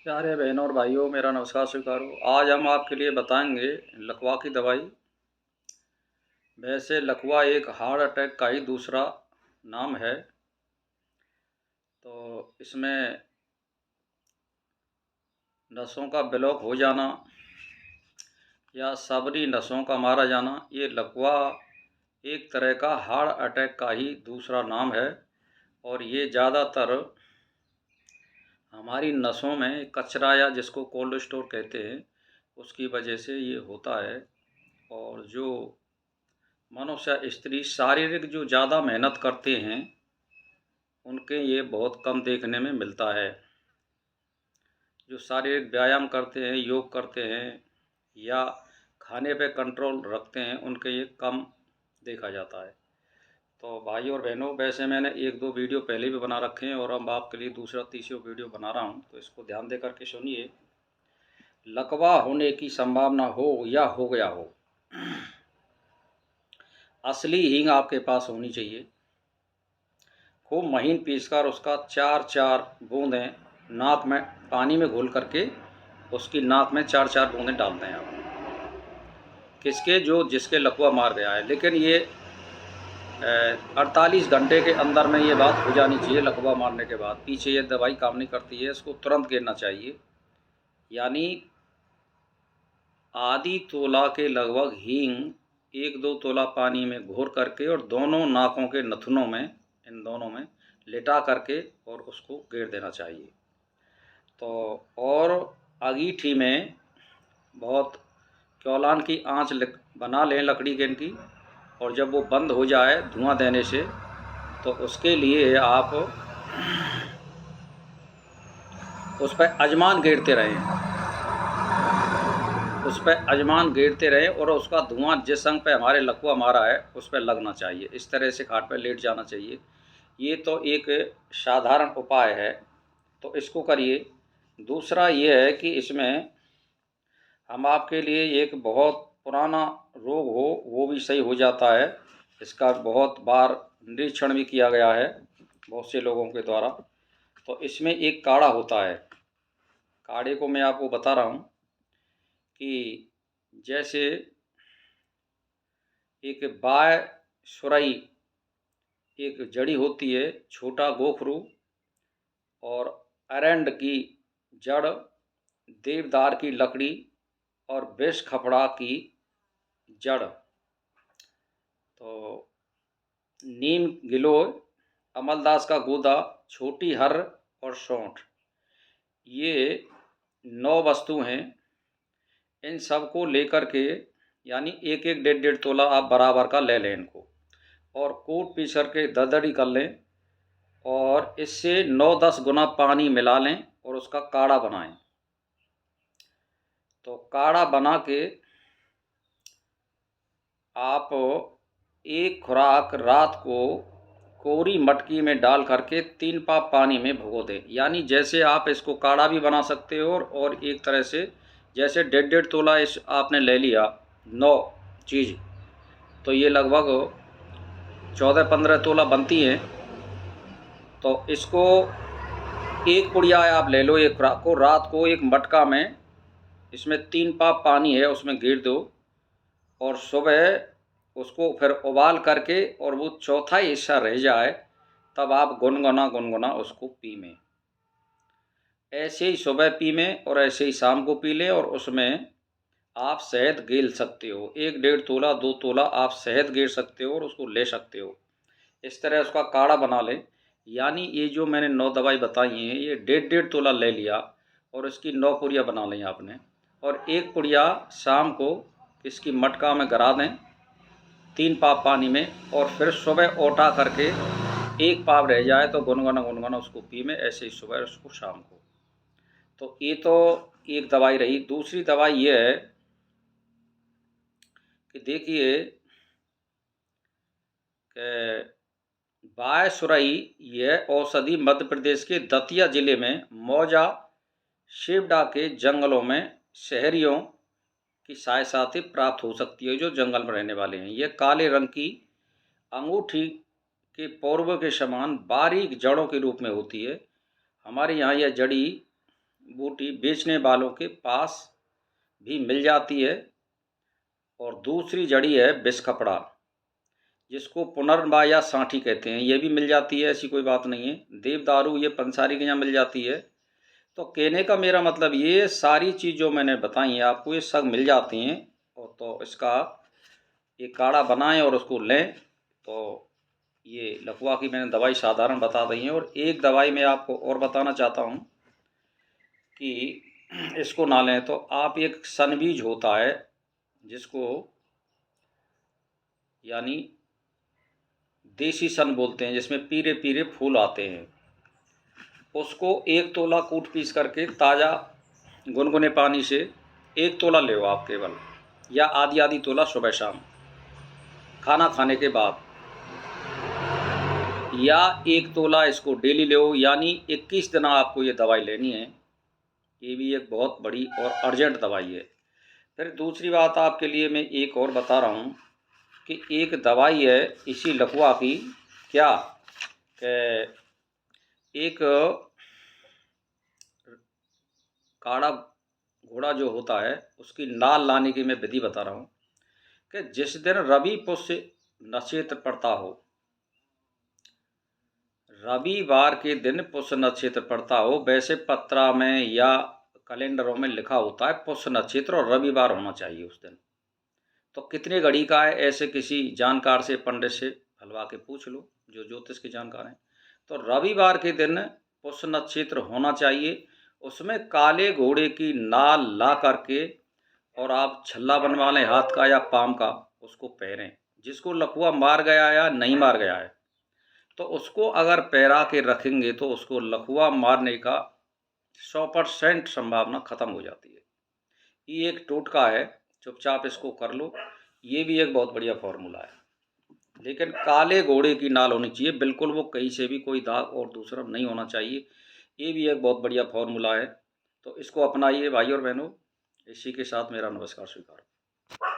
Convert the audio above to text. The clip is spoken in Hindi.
प्यारे बहनों और भाइयों, मेरा नमस्कार स्वीकार हो। आज हम आपके लिए बताएंगे लकवा की दवाई। वैसे लकवा एक हार्ट अटैक का ही दूसरा नाम है। तो इसमें नसों का ब्लॉक हो जाना या सबरी नसों का मारा जाना, ये लकवा एक तरह का हार्ट अटैक का ही दूसरा नाम है। और ये ज़्यादातर हमारी नसों में कचरा या जिसको कोल्ड स्टोर कहते हैं उसकी वजह से ये होता है। और जो मनुष्य स्त्री शारीरिक जो ज़्यादा मेहनत करते हैं उनके ये बहुत कम देखने में मिलता है। जो शारीरिक व्यायाम करते हैं, योग करते हैं या खाने पे कंट्रोल रखते हैं, उनके ये कम देखा जाता है। तो भाई और बहनों, वैसे मैंने एक दो वीडियो पहले भी बना रखे हैं और अब आपके लिए दूसरा तीसरा वीडियो बना रहा हूँ, तो इसको ध्यान दे करके सुनिए। लकवा होने की संभावना हो या हो गया हो, असली हींग आपके पास होनी चाहिए। खूब महीन पीसकर उसका 4-4 बूंदें नाक में पानी में घोल करके उसकी नाक में 4-4 बूंदें डालते हैं आप। किसके, जो जिसके लकवा मार गया है। लेकिन ये 48 घंटे के अंदर में ये बात हो जानी चाहिए। लकवा मारने के बाद पीछे ये दवाई काम नहीं करती है, इसको तुरंत गिरना चाहिए। यानी आधी तोला के लगभग हींग 1-2 तोला पानी में घोर करके और दोनों नाकों के नथुनों में, इन दोनों में लिटा करके और उसको गेर देना चाहिए। तो और अंगीठी में बहुत क्योलान की आंच बना लें लकड़ी के इनकी, और जब वो बंद हो जाए धुआं देने से, तो उसके लिए आप उस पर अजमान गेरते रहें, उस पर अजमान गेरते रहें और उसका धुआं जिस अंग पे हमारे लकवा मारा है उस पर लगना चाहिए। इस तरह से खाट पर लेट जाना चाहिए। ये तो एक साधारण उपाय है, तो इसको करिए। दूसरा ये है कि इसमें हम आपके लिए एक बहुत पुराना रोग हो वो भी सही हो जाता है। इसका बहुत बार निरीक्षण भी किया गया है बहुत से लोगों के द्वारा। तो इसमें एक काढ़ा होता है। काढ़े को मैं आपको बता रहा हूँ कि जैसे एक बाय सुरई एक जड़ी होती है, छोटा गोखरू और अरंड की जड़, देवदार की लकड़ी और विष खपड़ा की जड़, तो नीम गिलोय, अमलदास का गूदा, छोटी हर और सौंठ, ये 9 वस्तु हैं। इन सब को लेकर के, यानी 1-1, 1.5-1.5 तोला आप बराबर का ले लें इनको, और कूट पीस करके दरदरी कर लें और इससे 9-10 गुना पानी मिला लें और उसका काढ़ा बनाएं। तो काढ़ा बना के आप एक खुराक रात को कोरी मटकी में डाल करके 3 पाव पानी में भिगो दें। यानी जैसे आप इसको काढ़ा भी बना सकते हो और एक तरह से जैसे 1.5-1.5 तोला इस आपने ले लिया 9 चीज़, तो ये लगभग 14-15 तोला बनती हैं। तो इसको एक पुड़िया आप ले लो, एक खुराक को रात को एक मटका में, इसमें 3 पाव पानी है उसमें गिर दो और सुबह उसको फिर उबाल करके और वो चौथाई हिस्सा रह जाए तब आप गुनगुना गुनगुना उसको पी में। ऐसे ही सुबह पी में और ऐसे ही शाम को पी लें। और उसमें आप शहद गेल सकते हो, 1-1.5 तोला 2 तोला आप शहद गेर सकते हो और उसको ले सकते हो। इस तरह उसका काढ़ा बना लें। यानी ये जो मैंने 9 दवाई बताई हैं ये 1.5-1.5 तोला ले लिया और इसकी 9 पुड़िया बना लें आपने, और एक पुड़िया शाम को इसकी मटका में गिरा दें 3 पाव पानी में, और फिर सुबह ओटा करके 1 पाव रह जाए तो गुनगुना गुनगुना उसको पी में, ऐसे ही सुबह उसको शाम को। तो ये तो एक दवाई रही। दूसरी दवाई ये है कि देखिए बाय सुरई, यह औषधि मध्य प्रदेश के दतिया जिले में मौजा शिवडा के जंगलों में शहरियों की सहायता से प्राप्त हो सकती है जो जंगल में रहने वाले हैं। यह काले रंग की अंगूठी के पौर्व के समान बारीक जड़ों के रूप में होती है। हमारे यहाँ यह जड़ी बूटी बेचने वालों के पास भी मिल जाती है। और दूसरी जड़ी है बिस्खपड़ा, जिसको पुनर्वा या सांठी कहते हैं, ये भी मिल जाती है, ऐसी कोई बात नहीं है। देवदारू ये पंसारी के यहाँ मिल जाती है। तो कहने का मेरा मतलब ये सारी चीज़ जो मैंने बताई हैं आपको, ये सब मिल जाती हैं। और तो इसका एक काढ़ा बनाएं और उसको लें। तो ये लकवा की मैंने दवाई साधारण बता दी है। और एक दवाई मैं आपको और बताना चाहता हूँ कि इसको ना लें तो आप, एक सनबीज होता है जिसको यानी देसी सन बोलते हैं, जिसमें पीले पीले फूल आते हैं, उसको 1 तोला कूट पीस करके ताज़ा गुनगुने पानी से 1 तोला ले आप केवल, या आधी आधी तोला सुबह शाम खाना खाने के बाद, या 1 तोला इसको डेली ले, यानी 21 दिन आपको ये दवाई लेनी है। ये भी एक बहुत बड़ी और अर्जेंट दवाई है। फिर दूसरी बात आपके लिए मैं एक और बता रहा हूँ कि एक दवाई है इसी लकवा की, क्या एक काढ़ा घोड़ा जो होता है उसकी नाल लाने की मैं विधि बता रहा हूँ कि जिस दिन रवि पुष्य नक्षत्र पड़ता हो, रविवार के दिन पुष्य नक्षत्र पड़ता हो, वैसे पत्रा में या कैलेंडरों में लिखा होता है पुष्य नक्षत्र और रविवार होना चाहिए उस दिन। तो कितने घड़ी का है, ऐसे किसी जानकार से, पंडित से हलवा के पूछ लो जो ज्योतिष के जानकार हैं। तो रविवार के दिन पुष्य नक्षत्र होना चाहिए। उसमें काले घोड़े की नाल ला करके और आप छल्ला बनवा लें हाथ का या पाम का, उसको पहनें। जिसको लकवा मार गया या नहीं मार गया है तो उसको अगर पैरा के रखेंगे तो उसको लकवा मारने का 100% संभावना खत्म हो जाती है। ये एक टोटका है, चुपचाप इसको कर लो। ये भी एक बहुत बढ़िया फॉर्मूला है, लेकिन काले घोड़े की नाल होनी चाहिए बिल्कुल, वो कहीं से भी कोई दाग और दूसरा नहीं होना चाहिए। ये भी एक बहुत बढ़िया फॉर्मूला है। तो इसको अपनाइए भाई और बहनों। इसी के साथ मेरा नमस्कार स्वीकार।